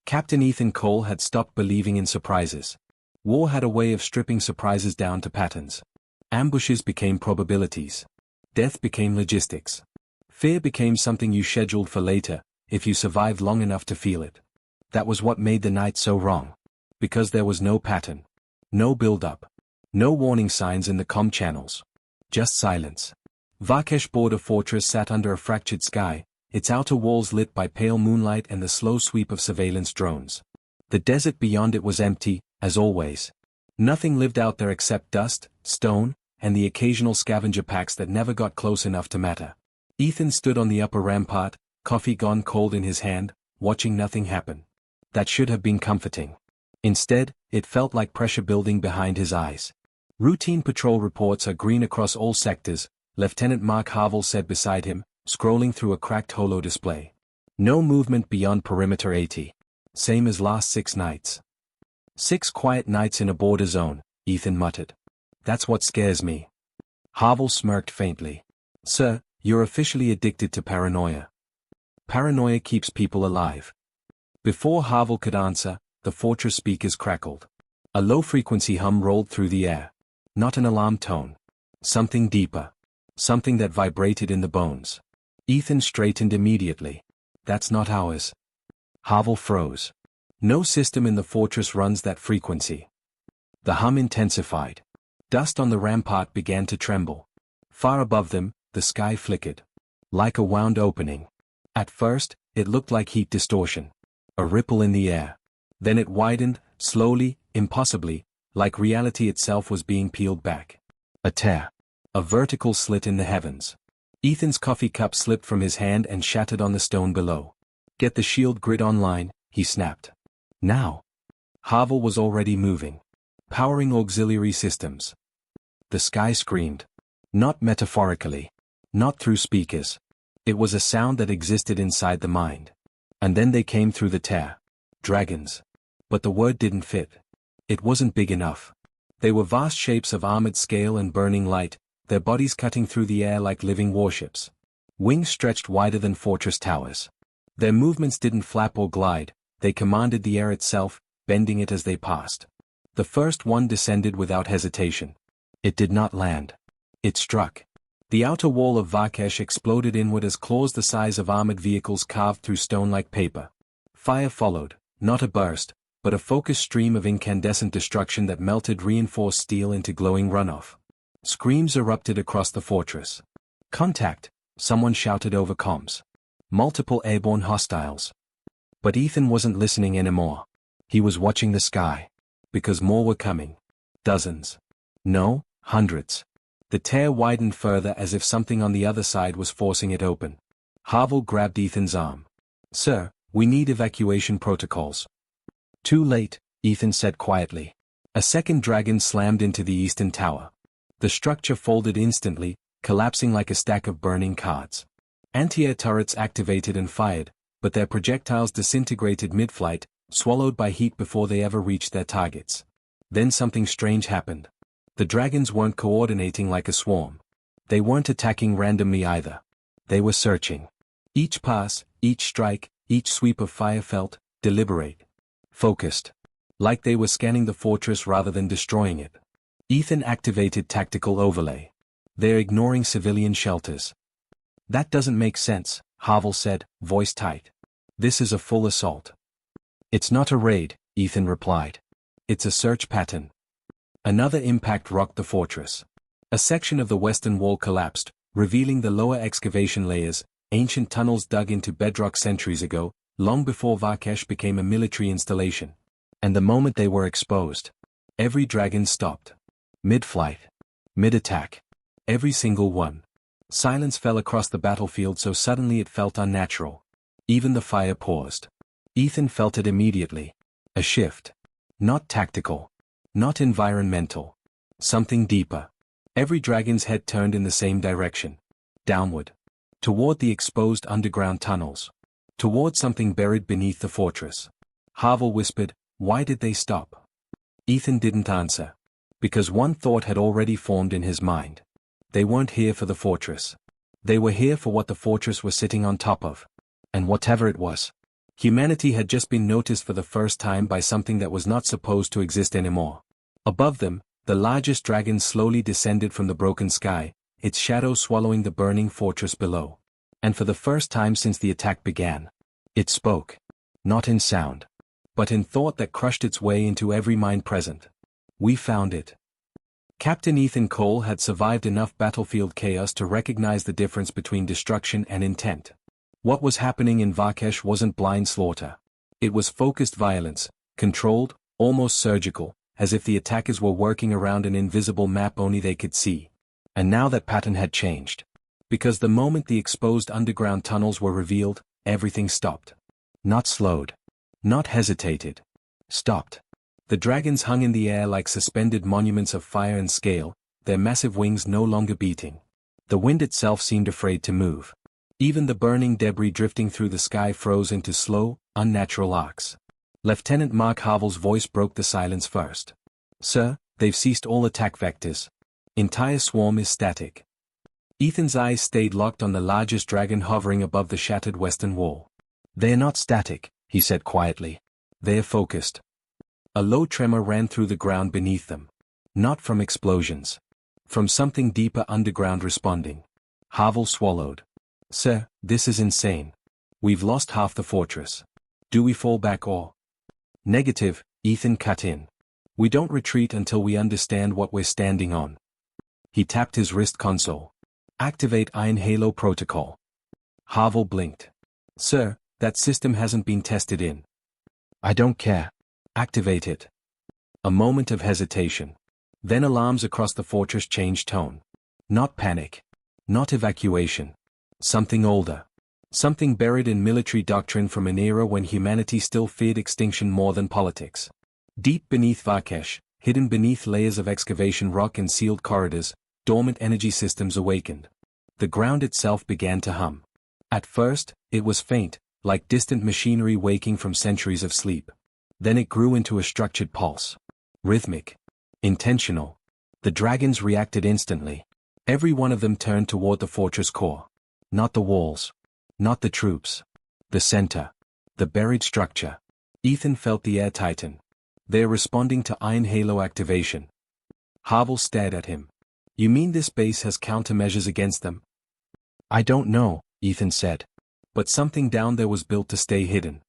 Captain Ethan Cole had stopped believing in surprises. War had a way of stripping surprises down to patterns. Ambushes became probabilities. Death became logistics. Fear became something you scheduled for later, if you survived long enough to feel it. That was what made the night so wrong. Because there was no pattern. No build-up. No warning signs in the comm channels. Just silence. Varkesh border fortress sat under a fractured sky, its outer walls lit by pale moonlight and the slow sweep of surveillance drones. The desert beyond it was empty, as always. Nothing lived out there except dust, stone, and the occasional scavenger packs that never got close enough to matter. Ethan stood on the upper rampart, coffee gone cold in his hand, watching nothing happen. That should have been comforting. Instead, it felt like pressure building behind his eyes. Routine patrol reports are green across all sectors, Lieutenant Mark Harville said beside him, scrolling through a cracked holo display. No movement beyond perimeter 80. Same as last 6 nights. 6 quiet nights in a border zone, Ethan muttered. That's what scares me. Harville smirked faintly. Sir, you're officially addicted to paranoia. Paranoia keeps people alive. Before Harville could answer, the fortress speakers crackled. A low-frequency hum rolled through the air. Not an alarm tone. Something deeper. Something that vibrated in the bones. Ethan straightened immediately. That's not ours. Harville froze. No system in the fortress runs that frequency. The hum intensified. Dust on the rampart began to tremble. Far above them, the sky flickered. Like a wound opening. At first, it looked like heat distortion. A ripple in the air. Then it widened, slowly, impossibly, like reality itself was being peeled back. A tear. A vertical slit in the heavens. Ethan's coffee cup slipped from his hand and shattered on the stone below. Get the shield grid online, he snapped. Now. Harville was already moving. Powering auxiliary systems. The sky screamed. Not metaphorically. Not through speakers. It was a sound that existed inside the mind. And then they came through the tear. Dragons. But the word didn't fit. It wasn't big enough. They were vast shapes of armored scale and burning light, their bodies cutting through the air like living warships. Wings stretched wider than fortress towers. Their movements didn't flap or glide, they commanded the air itself, bending it as they passed. The first one descended without hesitation. It did not land. It struck. The outer wall of Varkesh exploded inward as claws the size of armored vehicles carved through stone like paper. Fire followed, not a burst, but a focused stream of incandescent destruction that melted reinforced steel into glowing runoff. Screams erupted across the fortress. Contact, someone shouted over comms. Multiple airborne hostiles. But Ethan wasn't listening anymore. He was watching the sky. Because more were coming. Dozens. No, hundreds. The tear widened further as if something on the other side was forcing it open. Harville grabbed Ethan's arm. Sir, we need evacuation protocols. Too late, Ethan said quietly. A second dragon slammed into the eastern tower. The structure folded instantly, collapsing like a stack of burning cards. Anti-air turrets activated and fired, but their projectiles disintegrated mid-flight, swallowed by heat before they ever reached their targets. Then something strange happened. The dragons weren't coordinating like a swarm. They weren't attacking randomly either. They were searching. Each pass, each strike, each sweep of fire felt, deliberate. Focused. Like they were scanning the fortress rather than destroying it. Ethan activated tactical overlay. They're ignoring civilian shelters. That doesn't make sense, Harville said, voice tight. This is a full assault. It's not a raid, Ethan replied. It's a search pattern. Another impact rocked the fortress. A section of the western wall collapsed, revealing the lower excavation layers, ancient tunnels dug into bedrock centuries ago, long before Varkesh became a military installation. And the moment they were exposed, every dragon stopped. Mid-flight. Mid-attack. Every single one. Silence fell across the battlefield so suddenly it felt unnatural. Even the fire paused. Ethan felt it immediately. A shift. Not tactical. Not environmental. Something deeper. Every dragon's head turned in the same direction. Downward. Toward the exposed underground tunnels. Toward something buried beneath the fortress. Harville whispered, "Why did they stop?" Ethan didn't answer. Because one thought had already formed in his mind. They weren't here for the fortress. They were here for what the fortress was sitting on top of. And whatever it was. Humanity had just been noticed for the first time by something that was not supposed to exist anymore. Above them, the largest dragon slowly descended from the broken sky, its shadow swallowing the burning fortress below. And for the first time since the attack began, it spoke. Not in sound, but in thought that crushed its way into every mind present. We found it. Captain Ethan Cole had survived enough battlefield chaos to recognize the difference between destruction and intent. What was happening in Vakesh wasn't blind slaughter. It was focused violence, controlled, almost surgical, as if the attackers were working around an invisible map only they could see. And now that pattern had changed. Because the moment the exposed underground tunnels were revealed, everything stopped. Not slowed. Not hesitated. Stopped. The dragons hung in the air like suspended monuments of fire and scale, their massive wings no longer beating. The wind itself seemed afraid to move. Even the burning debris drifting through the sky froze into slow, unnatural arcs. Lieutenant Mark Havel's voice broke the silence first. "Sir, they've ceased all attack vectors. Entire swarm is static." Ethan's eyes stayed locked on the largest dragon hovering above the shattered western wall. "They're not static," he said quietly. "They're focused." A low tremor ran through the ground beneath them. Not from explosions. From something deeper underground responding. Havel swallowed. "Sir, this is insane. We've lost half the fortress. Do we fall back or?" "Negative," Ethan cut in. "We don't retreat until we understand what we're standing on." He tapped his wrist console. "Activate Iron Halo protocol." Havel blinked. "Sir, that system hasn't been tested in." "I don't care. Activate it." A moment of hesitation. Then alarms across the fortress changed tone. Not panic. Not evacuation. Something older. Something buried in military doctrine from an era when humanity still feared extinction more than politics. Deep beneath Vakesh, hidden beneath layers of excavation rock and sealed corridors, dormant energy systems awakened. The ground itself began to hum. At first, it was faint, like distant machinery waking from centuries of sleep. Then it grew into a structured pulse. Rhythmic. Intentional. The dragons reacted instantly. Every one of them turned toward the fortress core. Not the walls. Not the troops. The center. The buried structure. Ethan felt the air tighten. They're responding to Iron Halo activation. Havel stared at him. "You mean this base has countermeasures against them?" "I don't know," Ethan said. "But something down there was built to stay hidden."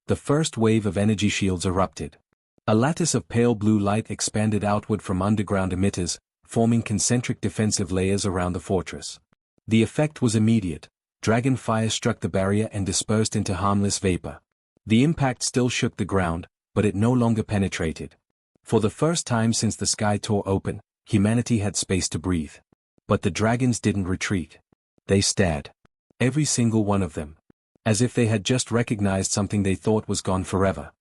The first wave of energy shields erupted. A lattice of pale blue light expanded outward from underground emitters, forming concentric defensive layers around the fortress. The effect was immediate. Dragonfire struck the barrier and dispersed into harmless vapor. The impact still shook the ground, but it no longer penetrated. For the first time since the sky tore open, humanity had space to breathe. But the dragons didn't retreat. They stared. Every single one of them. As if they had just recognized something they thought was gone forever.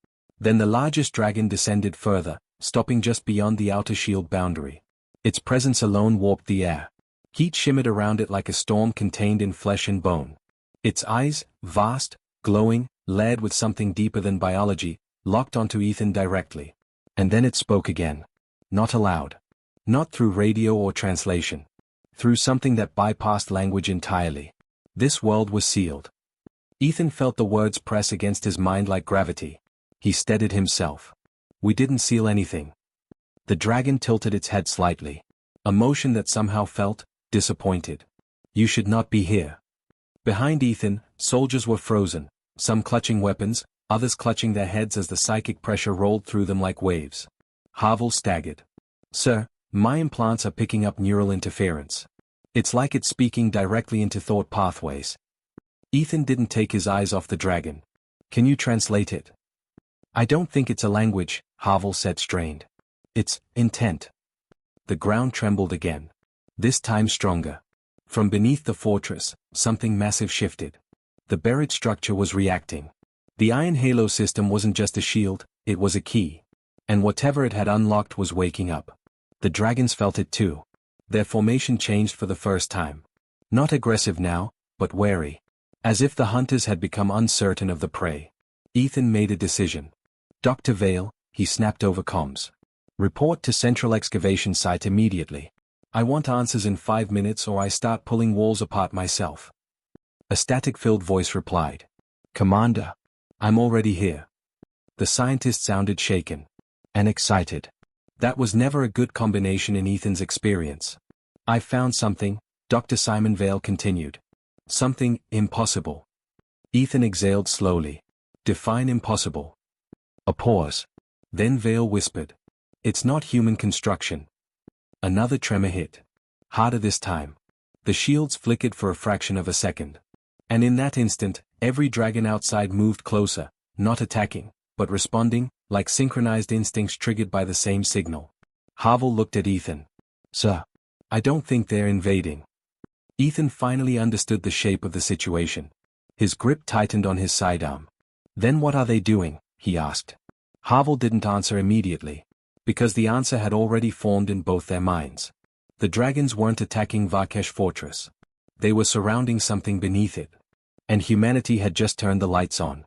Then the largest dragon descended further, stopping just beyond the outer shield boundary. Its presence alone warped the air. Heat shimmered around it like a storm contained in flesh and bone. Its eyes, vast, glowing, layered with something deeper than biology, locked onto Ethan directly. And then it spoke again. Not aloud. Not through radio or translation. Through something that bypassed language entirely. This world was sealed. Ethan felt the words press against his mind like gravity. He steadied himself. "We didn't seal anything." The dragon tilted its head slightly. A motion that somehow felt disappointed. "You should not be here." Behind Ethan, soldiers were frozen, some clutching weapons, others clutching their heads as the psychic pressure rolled through them like waves. Havel staggered. "Sir, my implants are picking up neural interference. It's like it's speaking directly into thought pathways." Ethan didn't take his eyes off the dragon. "Can you translate it?" "I don't think it's a language," Havel said strained. "It's intent." The ground trembled again. This time stronger. From beneath the fortress, something massive shifted. The buried structure was reacting. The Iron Halo system wasn't just a shield, it was a key. And whatever it had unlocked was waking up. The dragons felt it too. Their formation changed for the first time. Not aggressive now, but wary. As if the hunters had become uncertain of the prey. Ethan made a decision. "Dr. Vale," he snapped over comms. "Report to Central Excavation Site immediately. I want answers in 5 minutes or I start pulling walls apart myself." A static-filled voice replied. "Commander." I'm already here. The scientist sounded shaken. And excited. That was never a good combination in Ethan's experience. I found something, Dr. Simon Vale continued. Something impossible. Ethan exhaled slowly. Define impossible. A pause. Then Vale whispered. It's not human construction. Another tremor hit. Harder this time. The shields flickered for a fraction of a second. And in that instant, every dragon outside moved closer, not attacking, but responding, like synchronized instincts triggered by the same signal. Havel looked at Ethan. Sir. I don't think they're invading. Ethan finally understood the shape of the situation. His grip tightened on his sidearm. Then what are they doing? He asked. Havel didn't answer immediately. Because the answer had already formed in both their minds. The dragons weren't attacking Varkesh Fortress. They were surrounding something beneath it. And humanity had just turned the lights on.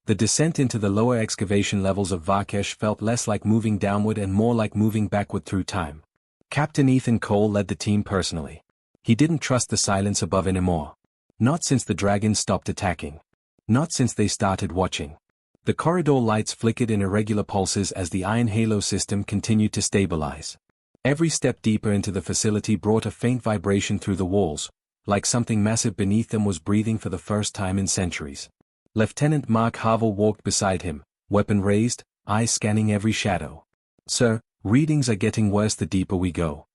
The descent into the lower excavation levels of Varkesh felt less like moving downward and more like moving backward through time. Captain Ethan Cole led the team personally. He didn't trust the silence above anymore. Not since the dragons stopped attacking. Not since they started watching. The corridor lights flickered in irregular pulses as the iron halo system continued to stabilize. Every step deeper into the facility brought a faint vibration through the walls, like something massive beneath them was breathing for the first time in centuries. Lieutenant Mark Havel walked beside him, weapon raised, eyes scanning every shadow. Sir, readings are getting worse the deeper we go.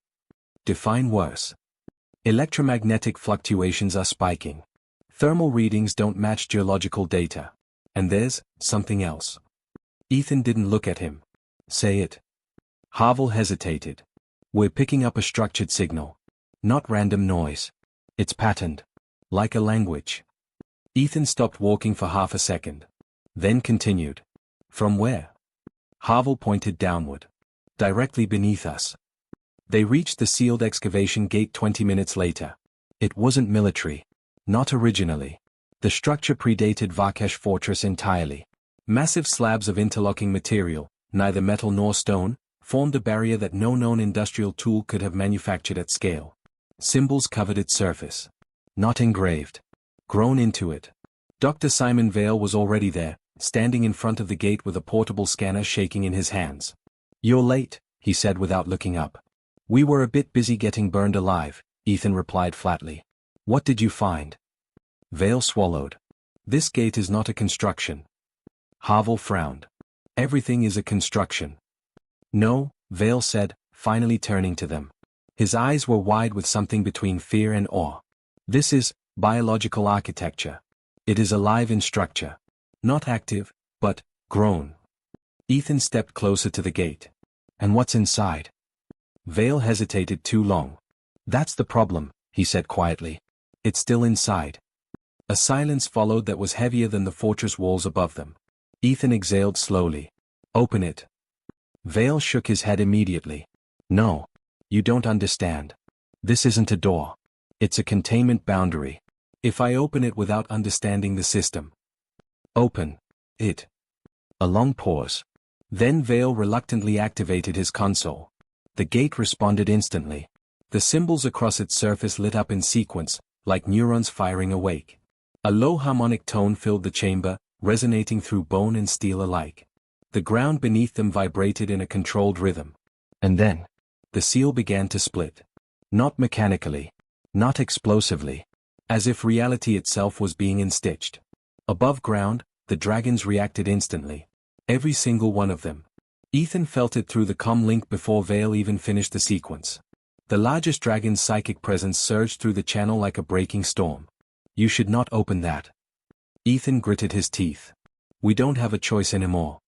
Define worse. Electromagnetic fluctuations are spiking. Thermal readings don't match geological data. And there's something else. Ethan didn't look at him. Say it. Havel hesitated. We're picking up a structured signal. Not random noise. It's patterned. Like a language. Ethan stopped walking for half a second. Then continued. From where? Havel pointed downward. Directly beneath us. They reached the sealed excavation gate 20 minutes later. It wasn't military. Not originally. The structure predated Varkesh Fortress entirely. Massive slabs of interlocking material, neither metal nor stone, formed a barrier that no known industrial tool could have manufactured at scale. Symbols covered its surface. Not engraved. Grown into it. Dr. Simon Vale was already there, standing in front of the gate with a portable scanner shaking in his hands. You're late, he said without looking up. We were a bit busy getting burned alive, Ethan replied flatly. What did you find? Vale swallowed. This gate is not a construction. Havel frowned. Everything is a construction. No, Vale said, finally turning to them. His eyes were wide with something between fear and awe. This is biological architecture. It is alive in structure. Not active, but grown. Ethan stepped closer to the gate. And what's inside? Vale hesitated too long. That's the problem, he said quietly. It's still inside. A silence followed that was heavier than the fortress walls above them. Ethan exhaled slowly. Open it. Vale shook his head immediately. No. You don't understand. This isn't a door. It's a containment boundary. If I open it without understanding the system. Open it. A long pause. Then Vale reluctantly activated his console. The gate responded instantly. The symbols across its surface lit up in sequence, like neurons firing awake. A low harmonic tone filled the chamber, resonating through bone and steel alike. The ground beneath them vibrated in a controlled rhythm. And then, the seal began to split. Not mechanically. Not explosively. As if reality itself was being institched. Above ground, the dragons reacted instantly. Every single one of them. Ethan felt it through the comm link before Vale even finished the sequence. The largest dragon's psychic presence surged through the channel like a breaking storm. You should not open that. Ethan gritted his teeth. We don't have a choice anymore.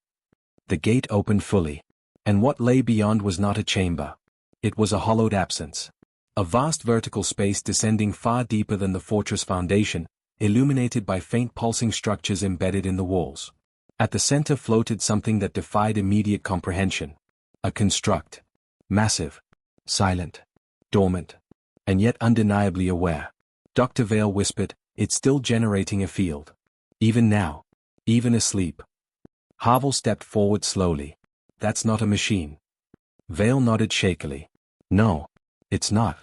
The gate opened fully. And what lay beyond was not a chamber. It was a hollowed absence. A vast vertical space descending far deeper than the fortress foundation, illuminated by faint pulsing structures embedded in the walls. At the center floated something that defied immediate comprehension. A construct. Massive. Silent. Dormant. And yet undeniably aware. Dr. Vale whispered, it's still generating a field. Even now. Even asleep. Havel stepped forward slowly. That's not a machine. Vale nodded shakily. No. It's not.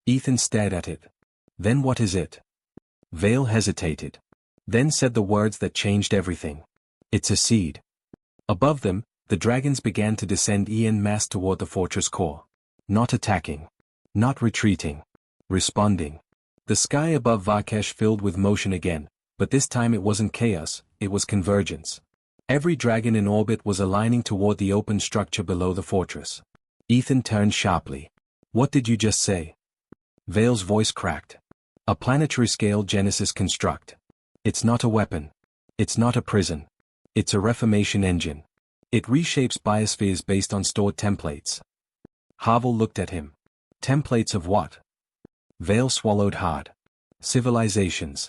Ethan stared at it. Then what is it? Vale hesitated. then said the words that changed everything. It's a seed. Above them, the dragons began to descend en masse toward the fortress core. Not attacking. Not retreating. Responding. The sky above Vakesh filled with motion again, but this time it wasn't chaos, it was convergence. Every dragon in orbit was aligning toward the open structure below the fortress. Ethan turned sharply. What did you just say? Vale's voice cracked. A planetary-scale Genesis construct. It's not a weapon. It's not a prison. It's a reformation engine. It reshapes biospheres based on stored templates. Havel looked at him. Templates of what? Vale swallowed hard. Civilizations.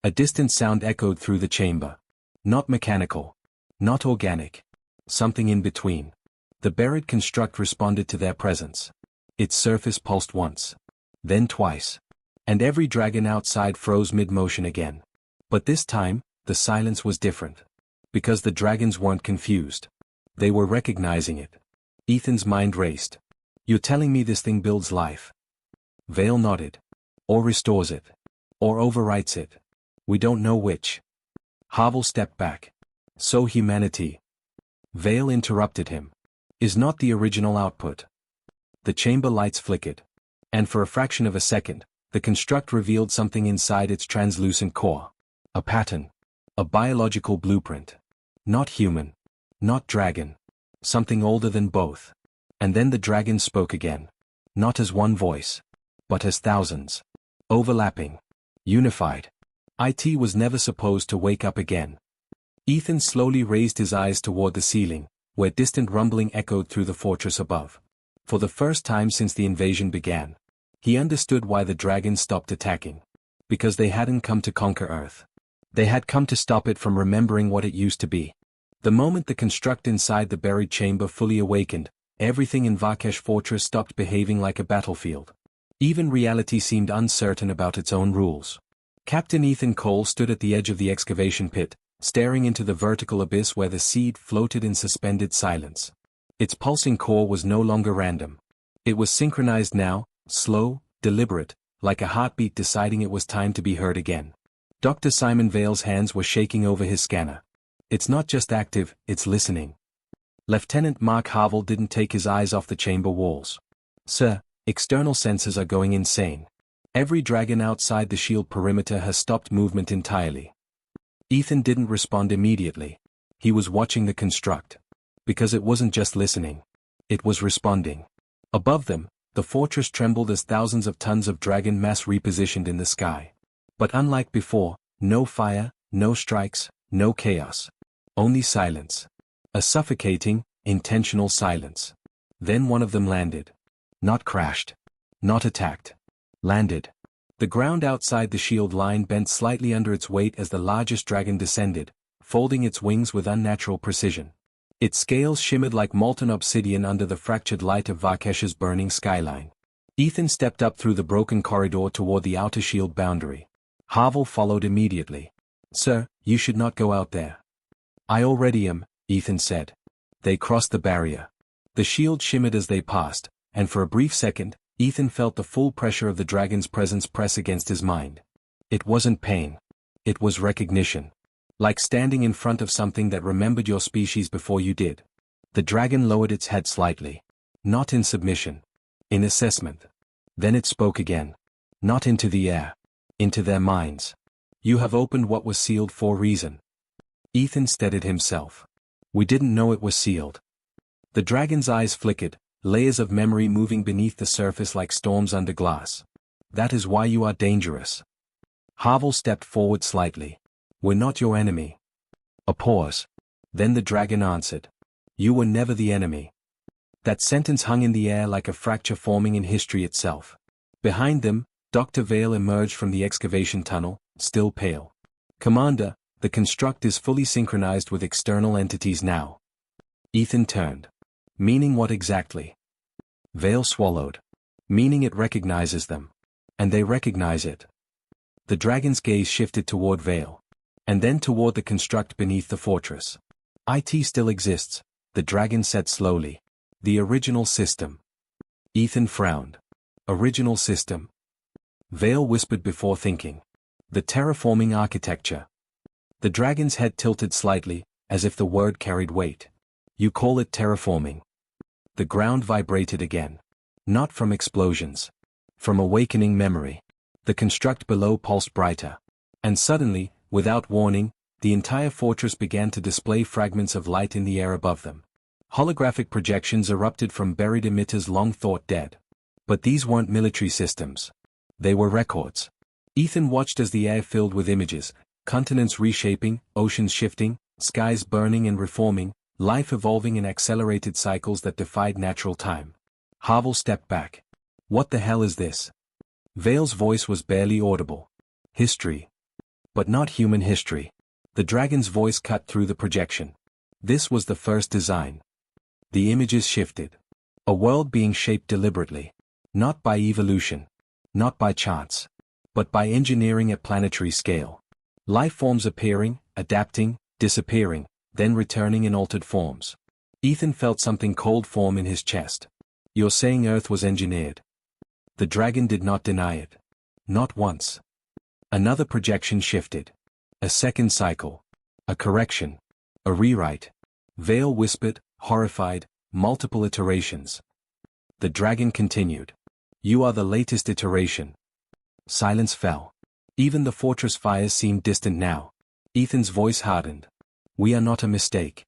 A distant sound echoed through the chamber. Not mechanical. Not organic. Something in between. The buried construct responded to their presence. Its surface pulsed once. Then twice. And every dragon outside froze mid-motion again. But this time, the silence was different. Because the dragons weren't confused. They were recognizing it. Ethan's mind raced. You're telling me this thing builds life? Vale nodded. Or restores it. Or overwrites it. We don't know which. Havel stepped back. So humanity. Vale interrupted him. Is not the original output. The chamber lights flickered. And for a fraction of a second, the construct revealed something inside its translucent core. A pattern. A biological blueprint. Not human. Not dragon. Something older than both. And then the dragon spoke again. Not as one voice. But as thousands. Overlapping. Unified. IT was never supposed to wake up again. Ethan slowly raised his eyes toward the ceiling, where distant rumbling echoed through the fortress above. For the first time since the invasion began, he understood why the dragons stopped attacking. Because they hadn't come to conquer Earth. They had come to stop it from remembering what it used to be. The moment the construct inside the buried chamber fully awakened, everything in Vakesh Fortress stopped behaving like a battlefield. Even reality seemed uncertain about its own rules. Captain Ethan Cole stood at the edge of the excavation pit, staring into the vertical abyss where the seed floated in suspended silence. Its pulsing core was no longer random. It was synchronized now, slow, deliberate, like a heartbeat deciding it was time to be heard again. Dr. Simon Vale's hands were shaking over his scanner. It's not just active, it's listening. Lieutenant Mark Havel didn't take his eyes off the chamber walls. Sir, external sensors are going insane. Every dragon outside the shield perimeter has stopped movement entirely. Ethan didn't respond immediately. He was watching the construct. Because it wasn't just listening. It was responding. Above them, the fortress trembled as thousands of tons of dragon mass repositioned in the sky. But unlike before, no fire, no strikes, no chaos. Only silence. A suffocating, intentional silence. Then one of them landed. Not crashed. Not attacked. Landed. The ground outside the shield line bent slightly under its weight as the largest dragon descended, folding its wings with unnatural precision. Its scales shimmered like molten obsidian under the fractured light of Vakesh's burning skyline. Ethan stepped up through the broken corridor toward the outer shield boundary. Havel followed immediately. Sir, you should not go out there. I already am, Ethan said. They crossed the barrier. The shield shimmered as they passed, and for a brief second, Ethan felt the full pressure of the dragon's presence press against his mind. It wasn't pain. It was recognition. Like standing in front of something that remembered your species before you did. The dragon lowered its head slightly. Not in submission. In assessment. Then it spoke again. Not into the air. Into their minds. You have opened what was sealed for a reason. Ethan steadied himself. We didn't know it was sealed. The dragon's eyes flickered, layers of memory moving beneath the surface like storms under glass. That is why you are dangerous. Havel stepped forward slightly. We're not your enemy. A pause. Then the dragon answered. You were never the enemy. That sentence hung in the air like a fracture forming in history itself. Behind them, Dr. Vale emerged from the excavation tunnel, still pale. Commander, the construct is fully synchronized with external entities now. Ethan turned. Meaning what exactly? Vale swallowed. Meaning it recognizes them. And they recognize it. The dragon's gaze shifted toward Vale. And then toward the construct beneath the fortress. IT still exists, the dragon said slowly. The original system. Ethan frowned. Original system. Vale whispered before thinking. The terraforming architecture, The dragon's head tilted slightly, as if the word carried weight. You call it terraforming. The ground vibrated again. Not from explosions. From awakening memory. The construct below pulsed brighter. And suddenly, without warning, the entire fortress began to display fragments of light in the air above them. Holographic projections erupted from buried emitters long thought dead. But these weren't military systems. They were records. Ethan watched as the air filled with images, continents reshaping, oceans shifting, skies burning and reforming, life evolving in accelerated cycles that defied natural time. Havel stepped back. What the hell is this? Vale's voice was barely audible. History. But not human history. The dragon's voice cut through the projection. This was the first design. The images shifted. A world being shaped deliberately. Not by evolution. Not by chance. But by engineering at planetary scale. Life forms appearing, adapting, disappearing, then returning in altered forms. Ethan felt something cold form in his chest. You're saying Earth was engineered? The dragon did not deny it. Not once. Another projection shifted. A second cycle. A correction. A rewrite. Vale whispered, horrified, multiple iterations. The dragon continued. You are the latest iteration. Silence fell. Even the fortress fires seemed distant now. Ethan's voice hardened. We are not a mistake.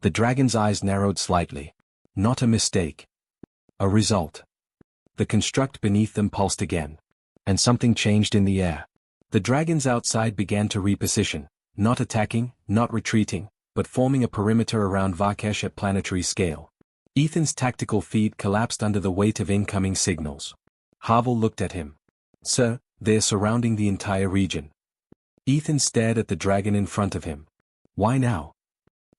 The dragon's eyes narrowed slightly. Not a mistake. A result. The construct beneath them pulsed again. And something changed in the air. The dragons outside began to reposition, not attacking, not retreating, but forming a perimeter around Varkesh at planetary scale. Ethan's tactical feed collapsed under the weight of incoming signals. Havel looked at him. Sir, they're surrounding the entire region. Ethan stared at the dragon in front of him. Why now?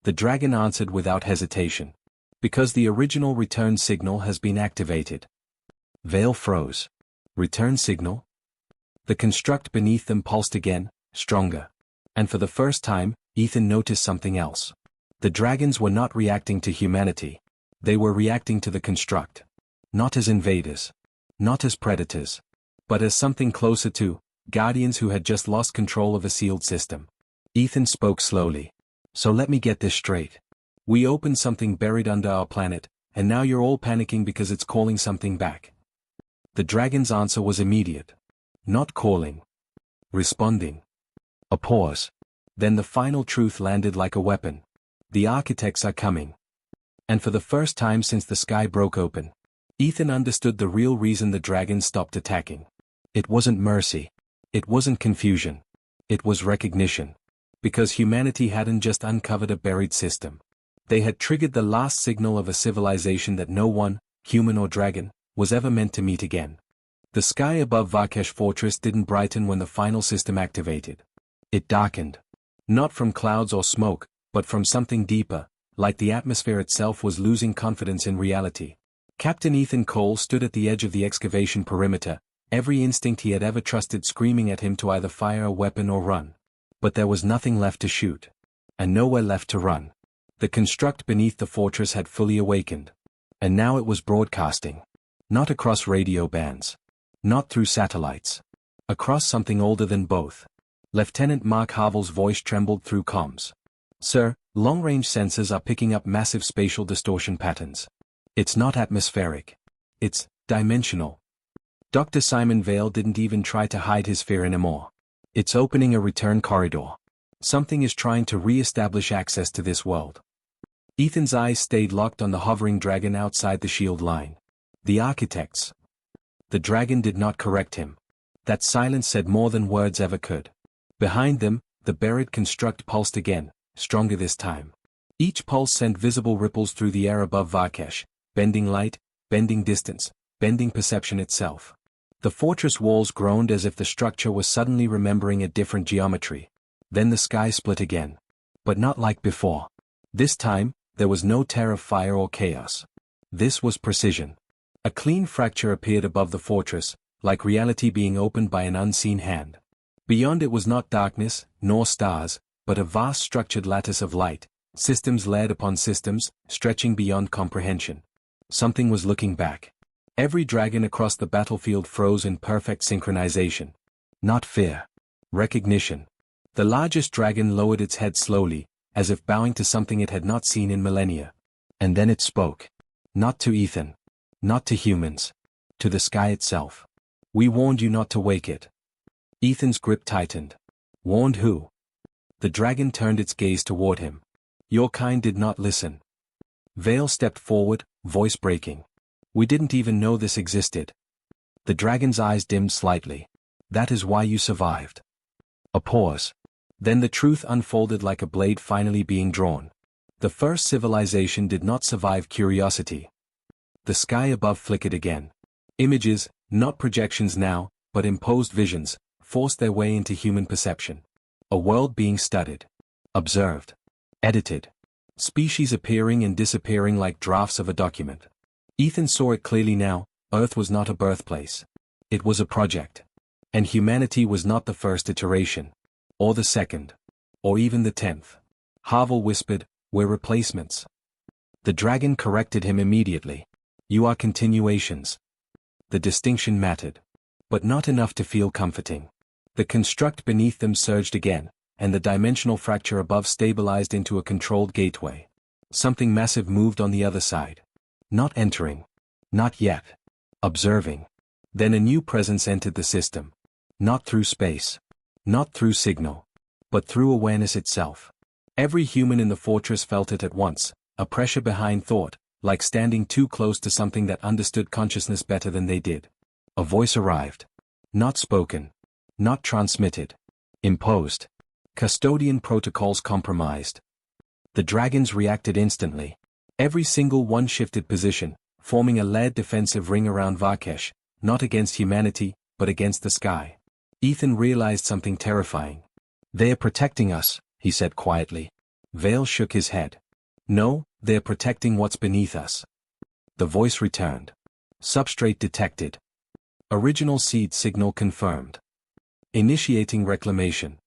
The dragon answered without hesitation. Because the original return signal has been activated. Vale froze. Return signal? The construct beneath them pulsed again, stronger. And for the first time, Ethan noticed something else. The dragons were not reacting to humanity. They were reacting to the construct. Not as invaders. Not as predators. But as something closer to guardians who had just lost control of a sealed system. Ethan spoke slowly. So let me get this straight. We opened something buried under our planet, and now you're all panicking because it's calling something back. The dragon's answer was immediate. Not calling. Responding. A pause. Then the final truth landed like a weapon. The architects are coming. And for the first time since the sky broke open, Ethan understood the real reason the dragons stopped attacking. It wasn't mercy. It wasn't confusion. It was recognition. Because humanity hadn't just uncovered a buried system. They had triggered the last signal of a civilization that no one, human or dragon, was ever meant to meet again. The sky above Varkesh Fortress didn't brighten when the final system activated. It darkened. Not from clouds or smoke, but from something deeper, like the atmosphere itself was losing confidence in reality. Captain Ethan Cole stood at the edge of the excavation perimeter, every instinct he had ever trusted screaming at him to either fire a weapon or run. But there was nothing left to shoot. And nowhere left to run. The construct beneath the fortress had fully awakened. And now it was broadcasting. Not across radio bands. Not through satellites. Across something older than both. Lieutenant Mark Havel's voice trembled through comms. Sir, long-range sensors are picking up massive spatial distortion patterns. It's not atmospheric. It's dimensional. Dr. Simon Vale didn't even try to hide his fear anymore. It's opening a return corridor. Something is trying to re-establish access to this world. Ethan's eyes stayed locked on the hovering dragon outside the shield line. The architects. The dragon did not correct him. That silence said more than words ever could. Behind them, the buried construct pulsed again, stronger this time. Each pulse sent visible ripples through the air above Varkesh, bending light, bending distance, bending perception itself. The fortress walls groaned as if the structure was suddenly remembering a different geometry. Then the sky split again. But not like before. This time, there was no terror, fire or chaos. This was precision. A clean fracture appeared above the fortress, like reality being opened by an unseen hand. Beyond it was not darkness, nor stars, but a vast structured lattice of light, systems layered upon systems, stretching beyond comprehension. Something was looking back. Every dragon across the battlefield froze in perfect synchronization. Not fear. Recognition. The largest dragon lowered its head slowly, as if bowing to something it had not seen in millennia. And then it spoke. Not to Ethan. Not to humans. To the sky itself. We warned you not to wake it. Ethan's grip tightened. Warned who? The dragon turned its gaze toward him. Your kind did not listen. Vale stepped forward, voice breaking. We didn't even know this existed. The dragon's eyes dimmed slightly. That is why you survived. A pause. Then the truth unfolded like a blade finally being drawn. The first civilization did not survive curiosity. The sky above flickered again. Images, not projections now, but imposed visions, forced their way into human perception. A world being studied. Observed. Edited. Species appearing and disappearing like drafts of a document. Ethan saw it clearly now. Earth was not a birthplace. It was a project. And humanity was not the first iteration. Or the second. Or even the 10th. Havel whispered, we're replacements. The dragon corrected him immediately. You are continuations. The distinction mattered. But not enough to feel comforting. The construct beneath them surged again, and the dimensional fracture above stabilized into a controlled gateway. Something massive moved on the other side. Not entering. Not yet. Observing. Then a new presence entered the system. Not through space. Not through signal. But through awareness itself. Every human in the fortress felt it at once, a pressure behind thought, like standing too close to something that understood consciousness better than they did. A voice arrived. Not spoken. Not transmitted. Imposed. Custodian protocols compromised. The dragons reacted instantly. Every single one shifted position, forming a layered defensive ring around Varkesh, not against humanity, but against the sky. Ethan realized something terrifying. They are protecting us, he said quietly. Vale shook his head. No, they're protecting what's beneath us. The voice returned. Substrate detected. Original seed signal confirmed. Initiating reclamation.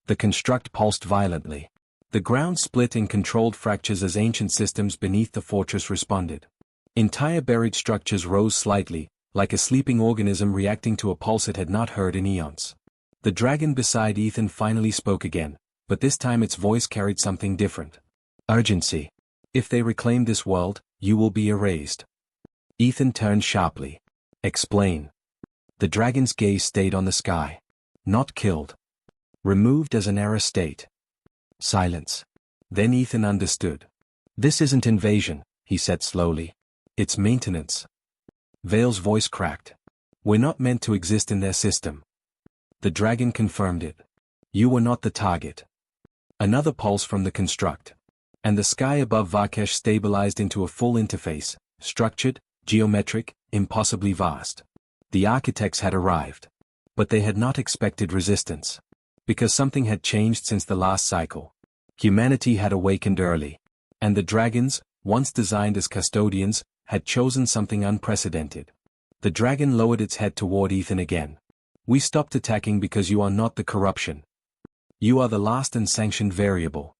The construct pulsed violently. The ground split in controlled fractures as ancient systems beneath the fortress responded. Entire buried structures rose slightly, like a sleeping organism reacting to a pulse it had not heard in eons. The dragon beside Ethan finally spoke again, but this time its voice carried something different. Urgency. If they reclaim this world, you will be erased. Ethan turned sharply. Explain. The dragon's gaze stayed on the sky. Not killed. Removed as an error state. Silence. Then Ethan understood. This isn't invasion, he said slowly. It's maintenance. Vale's voice cracked. We're not meant to exist in their system. The dragon confirmed it. You were not the target. Another pulse from the construct. And the sky above Varkesh stabilized into a full interface, structured, geometric, impossibly vast. The architects had arrived. But they had not expected resistance. Because something had changed since the last cycle. Humanity had awakened early. And the dragons, once designed as custodians, had chosen something unprecedented. The dragon lowered its head toward Ethan again. We stopped attacking because you are not the corruption. You are the last and sanctioned variable.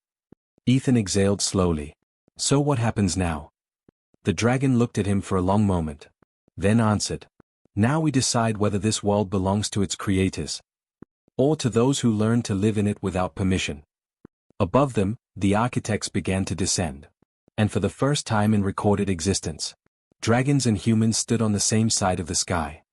Ethan exhaled slowly. So what happens now? The dragon looked at him for a long moment. Then answered. Now we decide whether this world belongs to its creators. Or to those who learn to live in it without permission. Above them, the architects began to descend. And for the first time in recorded existence, dragons and humans stood on the same side of the sky.